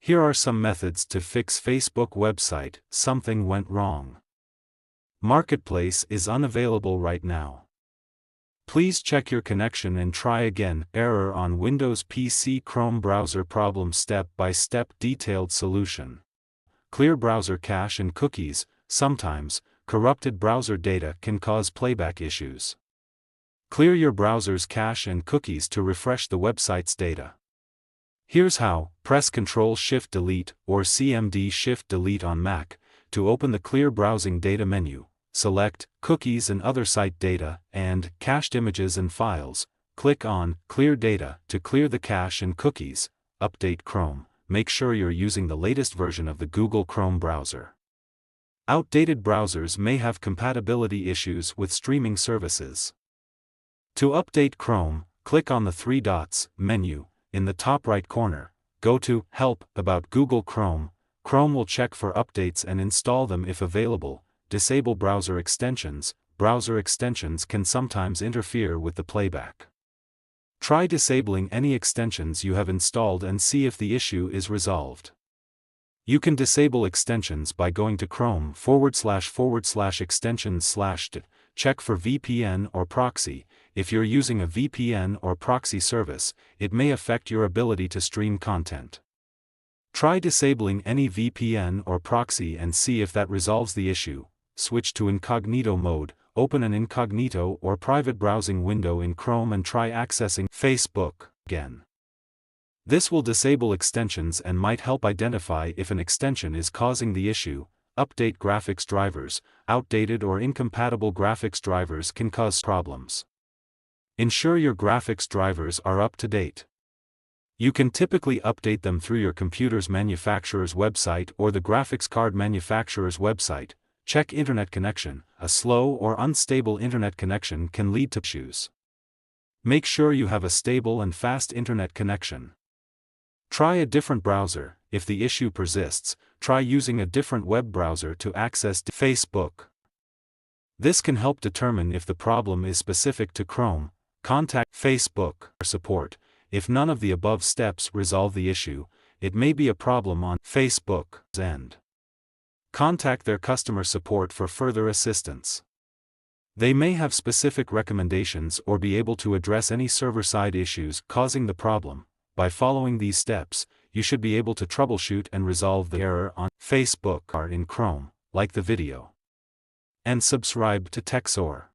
Here are some methods to fix Facebook website. Something went wrong. Marketplace is unavailable right now. Please check your connection and try again. Error on Windows PC Chrome browser problem. Step-by-step detailed solution. Clear browser cache and cookies. Sometimes, corrupted browser data can cause playback issues. Clear your browser's cache and cookies to refresh the website's data. Here's how. Press Ctrl Shift Delete or Cmd Shift Delete on Mac to open the Clear Browsing Data menu. Select Cookies and Other Site Data and Cached Images and Files. Click on Clear Data to clear the cache and cookies. Update Chrome. Make sure you're using the latest version of the Google Chrome browser. Outdated browsers may have compatibility issues with streaming services. To update Chrome, click on the three dots menu in the top right corner. Go to Help About Google Chrome. Chrome will check for updates and install them if available. Disable browser extensions. Browser extensions can sometimes interfere with the playback. Try disabling any extensions you have installed and see if the issue is resolved. You can disable extensions by going to Chrome//extensions/. Check for VPN or proxy. If you're using a VPN or proxy service, it may affect your ability to stream content. Try disabling any VPN or proxy and see if that resolves the issue. Switch to incognito mode. Open an incognito or private browsing window in Chrome and try accessing Facebook again. This will disable extensions and might help identify if an extension is causing the issue. Update graphics drivers. Outdated or incompatible graphics drivers can cause problems. Ensure your graphics drivers are up to date. You can typically update them through your computer's manufacturer's website or the graphics card manufacturer's website. Check internet connection. A slow or unstable internet connection can lead to issues. Make sure you have a stable and fast internet connection. Try a different browser. If the issue persists, try using a different web browser to access Facebook. This can help determine if the problem is specific to Chrome. Contact Facebook support. If none of the above steps resolve the issue, it may be a problem on Facebook's end. Contact their customer support for further assistance. They may have specific recommendations or be able to address any server-side issues causing the problem. By following these steps, you should be able to troubleshoot and resolve the error on Facebook or in Chrome. Like the video and subscribe to TechSoar.